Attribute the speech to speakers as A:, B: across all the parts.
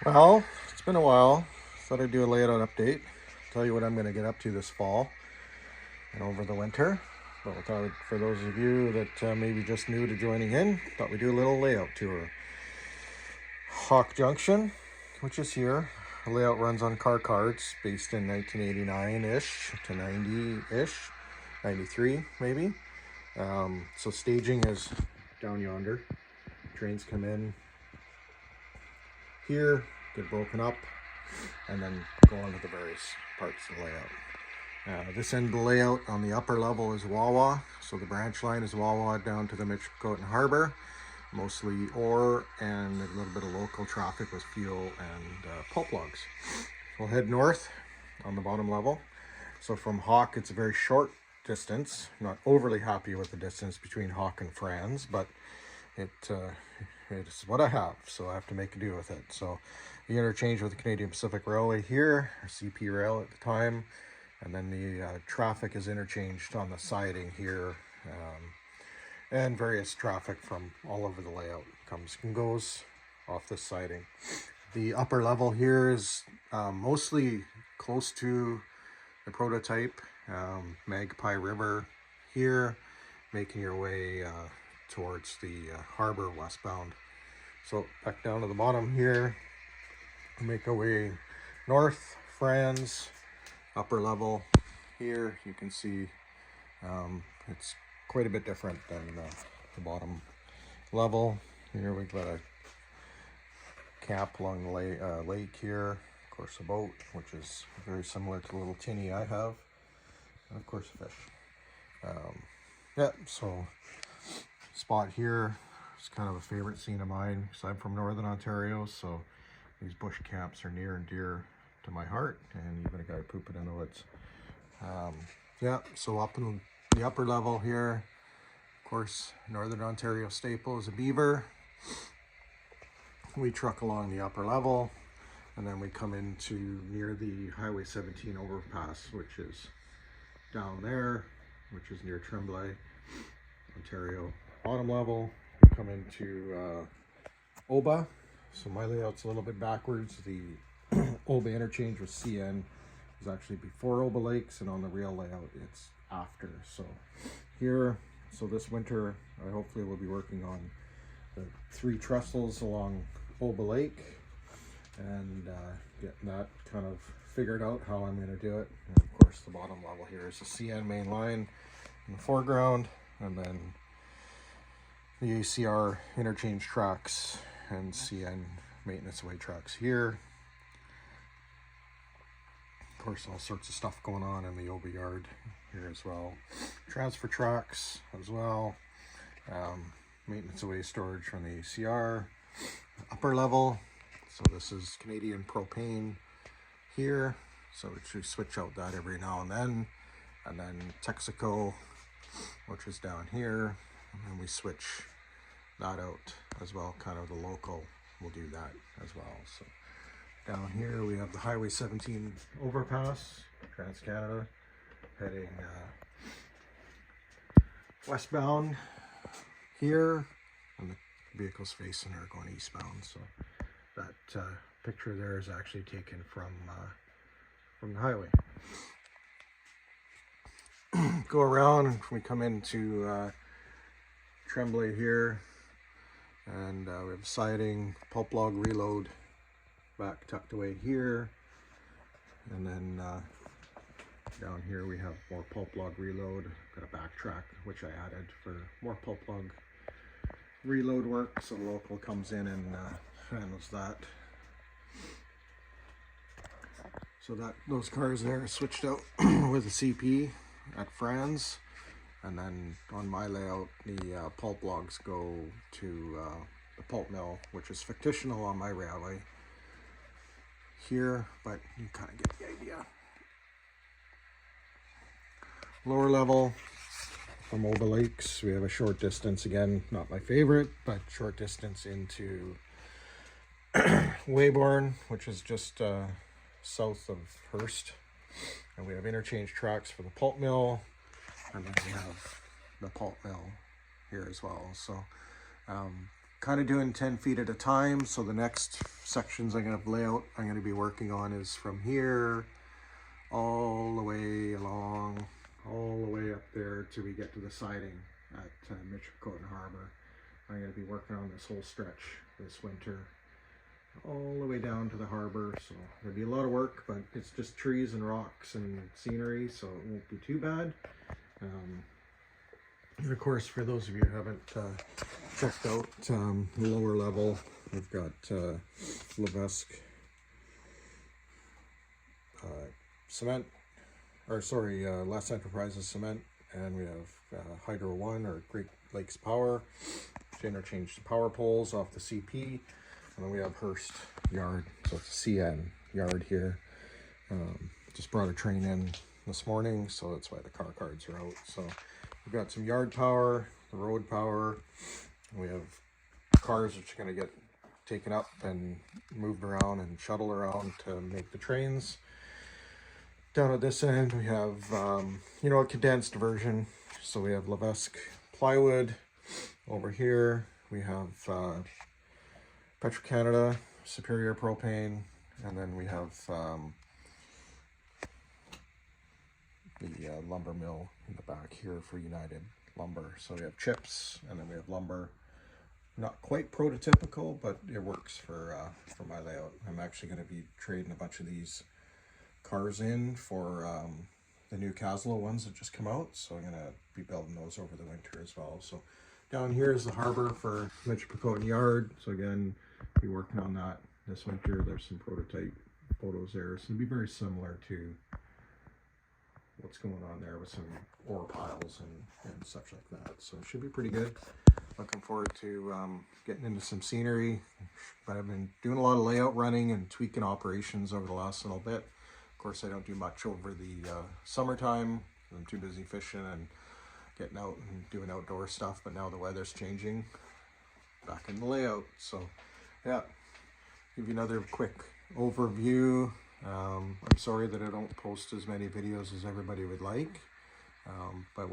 A: Well, it's been a while. Thought I'd do a layout update. Tell you what I'm going to get up to this fall and over the winter. But for those of you that maybe just new to joining in, thought we'd do a little layout tour. Hawk Junction, which is here. The layout runs on car cards based in 1989-ish to 90-ish, 93 maybe. So staging is down yonder. Trains come in here, get broken up, and then go on to the various parts of the layout. This end of the layout on the upper level is Wawa, so the branch line is Wawa down to the Michipicoten Harbor, mostly ore and a little bit of local traffic with fuel and pulp logs. We'll head north on the bottom level. So from Hawk, it's a very short distance. Not overly happy with the distance between Hawk and Franz, but it's what I have, so I have to make a do with it. So the interchange with the Canadian Pacific Railway here, or CP Rail at the time, and then the traffic is interchanged on the siding here, and various traffic from all over the layout comes and goes off this siding. The upper level here is mostly close to the prototype, Magpie River here, making your way towards the harbor westbound. So back down to the bottom here, make our way north, Franz, upper level here. You can see it's quite a bit different than the bottom level. Here we've got a camp along the lake here, of course a boat, which is very similar to the little tinny I have, and of course a fish. Yeah, so spot here is kind of a favorite scene of mine because I'm from Northern Ontario, so these bush camps are near and dear to my heart, and even a guy pooping in the woods. Yeah, so up in the upper level here, of course, Northern Ontario staple is a beaver. We truck along the upper level, and then we come into near the Highway 17 overpass, which is down there, which is near Tremblay, Ontario. Bottom level, we come into Oba. So my layout's a little bit backwards. The Oba interchange with CN is actually before Oba Lakes, and on the real layout it's after. So here, so this winter I hopefully will be working on the 3 trestles along Oba Lake and getting that kind of figured out how I'm going to do it. And of course the bottom level here is the CN main line in the foreground, and then the ACR interchange tracks and CN maintenance way tracks here. Of course, all sorts of stuff going on in the Oba yard here as well. Transfer tracks as well. Maintenance away storage from the ACR. Upper level, so this is Canadian propane here, so we switch out that every now and then Texaco, which is down here, and then we switch that out as well, kind of the local will do that as well. So down here we have the Highway 17 overpass, Trans-Canada, heading westbound here, and the vehicles facing are going eastbound. So that picture there is actually taken from the highway. Go around and we come into Tremblay here, and we have siding, pulp log reload back tucked away here, and then down here we have more pulp log reload. Got a backtrack which I added for more pulp log reload work, so the local comes in and handles that. So that those cars there are switched out with a CP at Franz, and then on my layout the pulp logs go to the pulp mill, which is fictional on my railway here, but you kind of get the idea. Lower level from Oba Lakes, we have a short distance, again not my favorite, but short distance into Weybourne, which is just south of Hearst, and we have interchange tracks for the pulp mill, and then we have the pulp mill here as well. So kind of doing 10 feet at a time. So the next sections I'm going to lay out, I'm going to be working on is from here all the way along, all the way up there till we get to the siding at Michipicoten Harbor. I'm going to be working on this whole stretch this winter, all the way down to the harbor. So there'll be a lot of work, but it's just trees and rocks and scenery, so it won't be too bad. And of course, for those of you who haven't checked out the lower level, we've got Levesque cement, or sorry, Les Enterprises cement, and we have Hydro One or Great Lakes Power to interchange the power poles off the CP, and then we have Hearst Yard, so it's a CN yard here. Just brought a train in this morning, so that's why the car cards are out. So we've got some yard power, the road power. We have cars which are going to get taken up and moved around and shuttled around to make the trains. Down at this end, we have, you know, a condensed version. So we have Levesque plywood. Over here, we have Petro-Canada, Superior Propane, and then we have the lumber mill in the back here for United Lumber. So we have chips, and then we have lumber. Not quite prototypical, but it works for my layout. I'm actually going to be trading a bunch of these cars in for the new Caslo ones that just come out. So I'm going to be building those over the winter as well. So down here is the harbor for Michipicoten Yard. So again, be working on that this winter. There's some prototype photos there. So it'll be very similar to what's going on there with some ore piles and such like that. So it should be pretty good. Looking forward to getting into some scenery. But I've been doing a lot of layout running and tweaking operations over the last little bit. Of course, I don't do much over the summertime. I'm too busy fishing and getting out and doing outdoor stuff. But now the weather's changing. Back in the layout. So yeah, give you another quick overview. I'm sorry that I don't post as many videos as everybody would like, but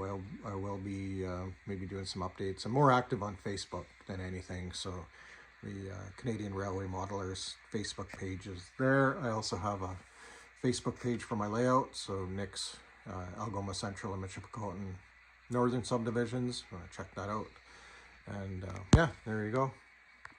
A: I will be maybe doing some updates. I'm more active on Facebook than anything, so the Canadian Railway Modelers Facebook page is there. I also have a Facebook page for my layout, so Nick's Algoma Central and Michipicoten Northern subdivisions. Check that out. And yeah, there you go.